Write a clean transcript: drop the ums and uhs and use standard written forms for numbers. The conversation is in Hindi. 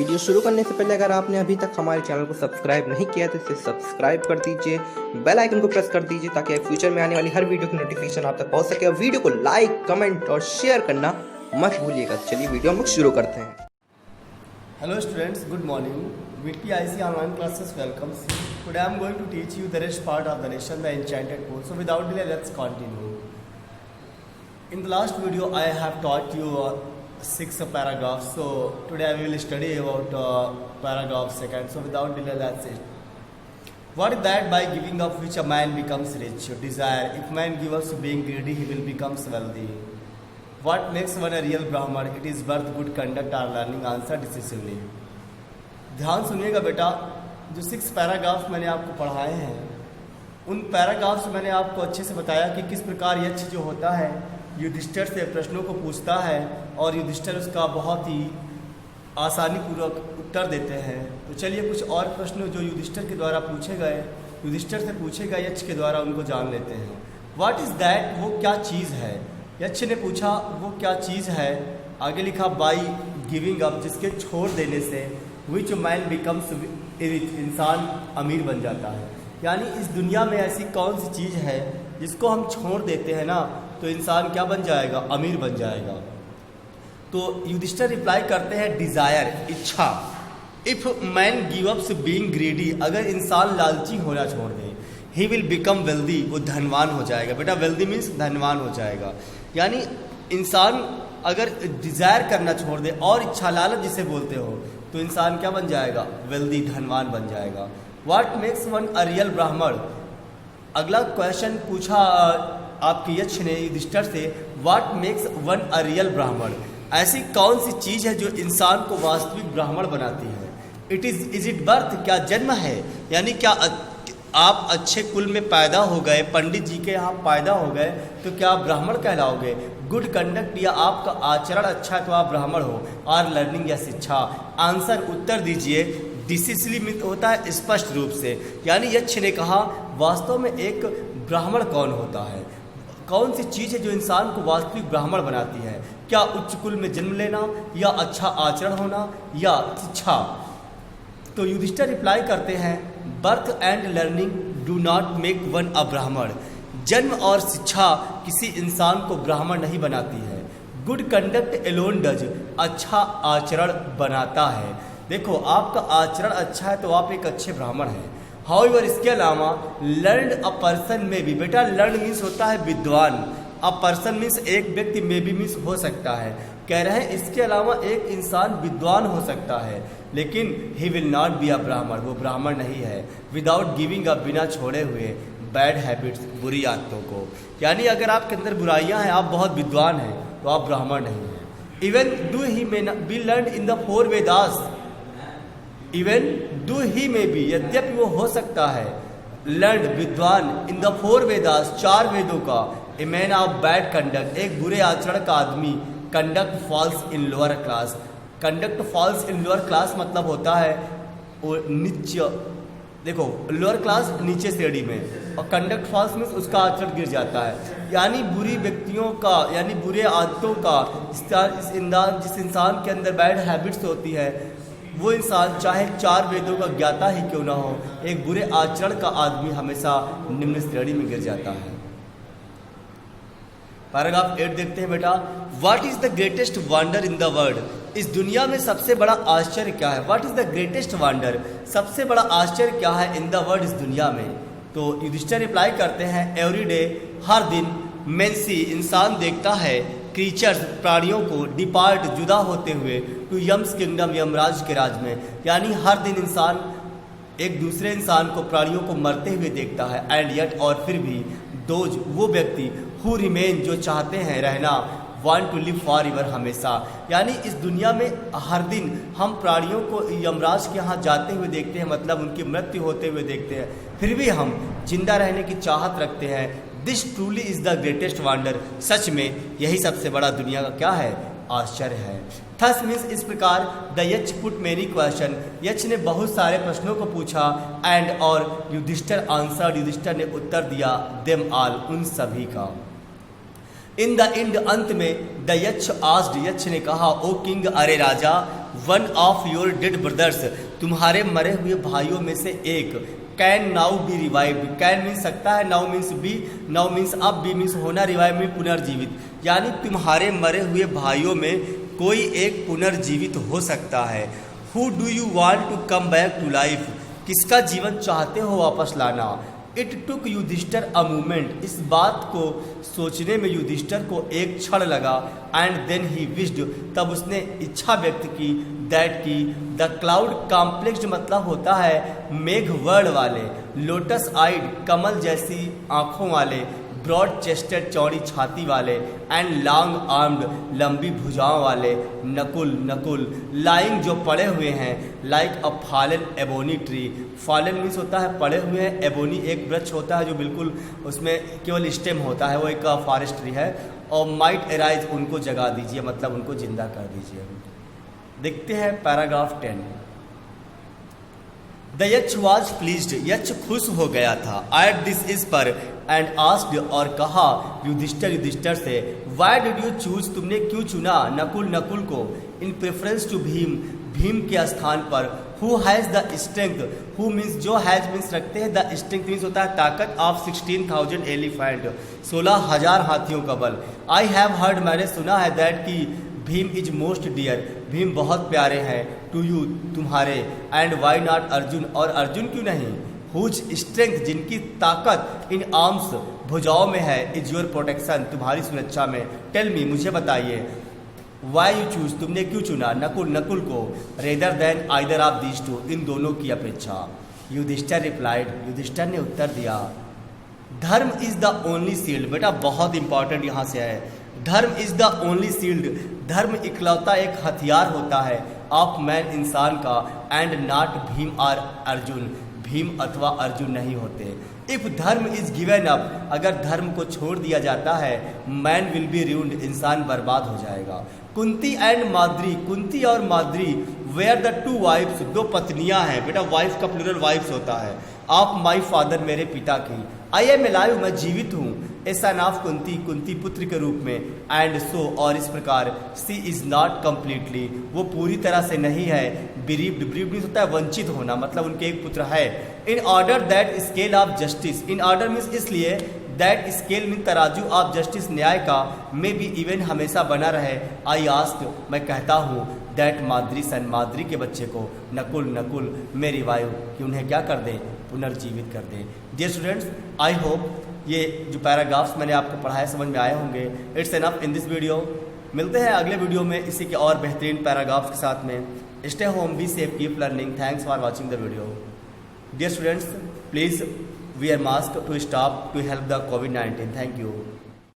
वीडियो शुरू करने से पहले अगर आपने अभी तक हमारे चैनल को सब्सक्राइब नहीं किया तो इसे सब्सक्राइब कर दीजिए, बेल आइकन को प्रेस कर दीजिए ताकि फ्यूचर में आने वाली हर वीडियो की नोटिफिकेशन आप तक पहुंच सके। और वीडियो को लाइक, कमेंट और शेयर करना मत भूलिएगा। चलिए वीडियो हम लोग शुरू करते हैं। Hello students, good morning. VTIC online classes welcomes you. Today I am going to teach you the rest part of the lesson, the enchanted pool. So without delay, let's continue. In the last video, I have taught you 6 paragraphs. So today we will study about paragraph second. So without delay, that's it. What is that by giving of which a man becomes rich? Desire. If man gives up being greedy, he will become wealthy. What makes one a real Brahman? It is birth, good conduct or learning. Answer decisively. ध्यान सुनिएगा बेटा, जो 6 पैराग्राफ मैंने आपको पढ़ाए हैं उन पैराग्राफ से मैंने आपको अच्छे से बताया कि किस प्रकार यक्ष जो होता है युधिष्ठिर से प्रश्नों को पूछता है और युधिष्ठिर उसका बहुत ही आसानी पूर्वक उत्तर देते हैं। तो चलिए कुछ और प्रश्न जो युधिष्ठिर के द्वारा पूछे गए, युधिष्ठिर से पूछे गए यक्ष के द्वारा उनको जान लेते हैं। What is that? वो क्या चीज़ है? यक्ष ने पूछा वो क्या चीज़ है। आगे लिखा बाई गिविंग अप, जिसके छोड़ देने से विच मैन बिकम्स रिच, इंसान अमीर बन जाता है। यानी इस दुनिया में ऐसी कौन सी चीज़ है जिसको हम छोड़ देते हैं ना तो इंसान क्या बन जाएगा? अमीर बन जाएगा। तो युधिष्ठिर रिप्लाई करते हैं डिज़ायर, इच्छा। If man give ups being greedy, अगर इंसान लालची होना छोड़ दे, ही विल बिकम वेल्दी, वो धनवान हो जाएगा। बेटा वेल्दी मीन्स धनवान हो जाएगा। यानी इंसान अगर डिज़ायर करना छोड़ दे और इच्छा लालच जिसे बोलते हो तो इंसान क्या बन जाएगा? वेल्दी, धनवान बन जाएगा। What makes one a real ब्राह्मण? अगला क्वेश्चन पूछा आपके यक्ष ने युधिष्ठिर से, what makes one a real ब्राह्मण? ऐसी कौन सी चीज़ है जो इंसान को वास्तविक ब्राह्मण बनाती है? Is it birth? क्या जन्म है? यानी क्या आप अच्छे कुल में पैदा हो गए, पंडित जी के यहाँ पैदा हो गए तो क्या आप ब्राह्मण कहलाओगे? गुड कंडक्ट, या आपका आचरण अच्छा है तो आप ब्राह्मण हो। और लर्निंग या शिक्षा। आंसर उत्तर दीजिए। डिसिसिवली होता है स्पष्ट रूप से। यानी यक्ष ने कहा वास्तव में एक ब्राह्मण कौन होता है, कौन सी चीज़ है जो इंसान को वास्तविक ब्राह्मण बनाती है? क्या उच्च कुल में जन्म लेना, या अच्छा आचरण होना, या शिक्षा? तो युधिष्ठिर रिप्लाई करते हैं birth and learning do not make one a Brahmin. जन्म और शिक्षा किसी इंसान को ब्राह्मण नहीं बनाती है। गुड कंडक्ट एलोन डज, अच्छा आचरण बनाता है। देखो आपका आचरण अच्छा है तो आप एक अच्छे ब्राह्मण हैं। हाउएवर, इसके अलावा लर्न अ पर्सन में भी, बेटा लर्न मीन्स होता है विद्वान, अ पर्सन मीन्स एक व्यक्ति, में भी मीन्स हो सकता है। कह रहे हैं इसके अलावा एक इंसान विद्वान हो सकता है लेकिन he will not be a ब्राह्मण, वो ब्राह्मण नहीं है। विदाउट गिविंग अप, बिना छोड़े हुए बैड हैबिट्स, बुरी आदतों को। यानी अगर आपके अंदर बुराइयां हैं, आप बहुत विद्वान हैं तो आप ब्राह्मण नहीं हैं। Even do he may be learn in the 4 Vedas, even do he may be, यद्यपि वो हो सकता है लर्न विद्वान इन द 4 वेदास, 4 वेदों का। A man of bad conduct, एक बुरे आचरण का आदमी। Conduct falls in lower class, conduct falls in lower class मतलब होता है नीचे, देखो लोअर क्लास नीचे श्रेणी में, और कंडक्ट फॉल्स मीन्स उसका आचरण गिर जाता है। यानी बुरी व्यक्तियों का, यानी बुरे आदतों का, जिस इंसान के अंदर बैड हैबिट्स होती है वो इंसान चाहे 4 वेदों का ज्ञाता ही क्यों ना हो, एक बुरे आचरण का आदमी हमेशा निम्न श्रेणी में गिर जाता है। पैराग्राफ 8 देखते हैं बेटा। What is the greatest wonder in the world? इस दुनिया में सबसे बड़ा आश्चर्य क्या है? What is the greatest wonder? सबसे बड़ा आश्चर्य क्या है इन द वर्ल्ड, इस दुनिया में? तो युधिष्ठिर रिप्लाई करते हैं एवरी डे, हर दिन, मेन सी, इंसान देखता है, क्रीचर्स, प्राणियों को, डिपार्ट, जुदा होते हुए, टू यम्स किंगडम, यमराज के राज में। यानी हर दिन इंसान एक दूसरे इंसान को, प्राणियों को मरते हुए देखता है। एंड येट, और फिर भी, दोज, वो व्यक्ति, हु रिमेन, जो चाहते हैं रहना, want to live forever, हमेशा। यानी इस दुनिया में हर दिन हम प्राणियों को यमराज के यहाँ जाते हुए देखते हैं, मतलब उनकी मृत्यु होते हुए देखते हैं, फिर भी हम जिंदा रहने की चाहत रखते हैं। This truly is the greatest wonder, सच में यही सबसे बड़ा दुनिया का क्या है? आश्चर्य है। थस मीन्स, इस प्रकार, द यक्ष पुट मेनी क्वेश्चन, यक्ष ने बहुत सारे प्रश्नों को पूछा। एंड, और युधिष्ठिर आंसर्ड, युधिष्ठिर ने उत्तर दिया, देम ऑल, उन सभी का। इन द एंड अंत में द यक्ष आस्ड, यक्ष ने कहा, ओ किंग, अरे राजा, one of your dead brothers, तुम्हारे मरे हुए भाइयों में से एक, can now be revived. Can means सकता है, now means be, now means अब, बी मीन्स होना, रिवाइव में पुनर्जीवित, यानी तुम्हारे मरे हुए भाइयों में कोई एक पुनर्जीवित हो सकता है। Who do you want to come back to life, किसका जीवन चाहते हो वापस लाना। It took Yudhishthira a moment, इस बात को सोचने में युधिष्ठिर को एक क्षण लगा। एंड देन ही विश्ड, तब उसने इच्छा व्यक्त की, दैट की द क्लाउड कॉम्प्लेक्स मतलब होता है मेघ वर्ण वाले, लोटस आइड कमल जैसी आंखों वाले, ब्रॉड चेस्टेड चौड़ी छाती वाले, एंड लॉन्ग आर्म्ड लंबी भुजाओं वाले, नकुल, नकुल लाइंग जो पड़े हुए हैं, लाइक अ fallen ebony tree. Fallen means होता है पड़े हुए हैं, एबोनी एक वृक्ष होता है जो बिल्कुल उसमें केवल स्टेम होता है, वो एक फॉरेस्ट ट्री है। और माइट एराइज, उनको जगा दीजिए मतलब उनको जिंदा कर दीजिए। देखते हैं पैराग्राफ 10। द यक्ष वॉज प्लीज्ड, यक्ष खुश हो गया था, एट दिस इज पर, एंड आस्क्ड और कहा युधिष्ठिर, युधिष्ठिर से, व्हाई डिड यू चूज, तुमने क्यों चुना नकुल, नकुल को, इन प्रेफरेंस टू भीम, भीम के स्थान पर। Who has the strength, who means जो, हैज मीन्स रखते हैं, द स्ट्रेंथ मीन्स होता है ताकत, ऑफ 16,000 एलिफेंट, 16,000 हाथियों का बल। आई हैव हर्ड, मैंने सुना है, दैट की Bhim is most dear, Bhim बहुत प्यारे हैं, टू यू तुम्हारे, एंड वाई नॉट अर्जुन, और अर्जुन क्यों नहीं, हुज स्ट्रेंथ जिनकी ताकत, इन आर्म्स भुजाओं में है, इज योर प्रोटेक्शन तुम्हारी सुरक्षा में। टेल मी, मुझे बताइए, वाई यू चूज, तुमने क्यों चुना नकुल, नकुल को, rather than either of these two, इन दोनों की अपेक्षा। युधिष्ठिर रिप्लाइड, युधिष्ठिर ने उत्तर दिया, धर्म इज द ओनली शील्ड, बेटा बहुत इंपॉर्टेंट यहाँ से है, धर्म इज द ओनली शील्ड, धर्म इकलौता एक हथियार होता है, ऑफ मैन इंसान का, एंड नॉट भीम और अर्जुन, भीम अथवा अर्जुन नहीं होते। इफ धर्म इज गिवन अप, अगर धर्म को छोड़ दिया जाता है, मैन विल बी रूइंड, इंसान बर्बाद हो जाएगा। कुंती एंड माद्री, कुंती और Madri, were the two wives, दो पत्नियां हैं, बेटा वाइफ का प्लूरल वाइफ्स होता है, ऑफ माई फादर, मेरे पिता की। आई एम अलाइव, मैं जीवित हूँ, ए सन ऑफ कुंती, कुंती पुत्र के रूप में, एंड सो, और इस प्रकार, सी इज नॉट कम्प्लीटली, वो पूरी तरह से नहीं है, बिरीव्ड, बिरीव्ड होता है वंचित होना, मतलब उनके एक पुत्र है। In order that scale of justice, in order means इसलिए, दैट स्केल मीन तराजू ऑफ जस्टिस न्याय का, मे बी इवन हमेशा बना रहे। आई आस्क, मैं कहता हूँ, दैट माद्री सन, माद्री के बच्चे को, नकुल, नकुल मेरी वायु, कि उन्हें क्या कर दें, पुनर्जीवित कर दें। डियर स्टूडेंट्स, आई होप ये जो पैराग्राफ्स मैंने आपको पढ़ाए समझ में आए होंगे। It's enough in this video. मिलते हैं अगले वीडियो में इसी के और बेहतरीन पैराग्राफ्स के साथ में। Stay home, be safe, keep learning. Thanks for watching the video. Dear students, please wear mask to stop to help the COVID-19. Thank you.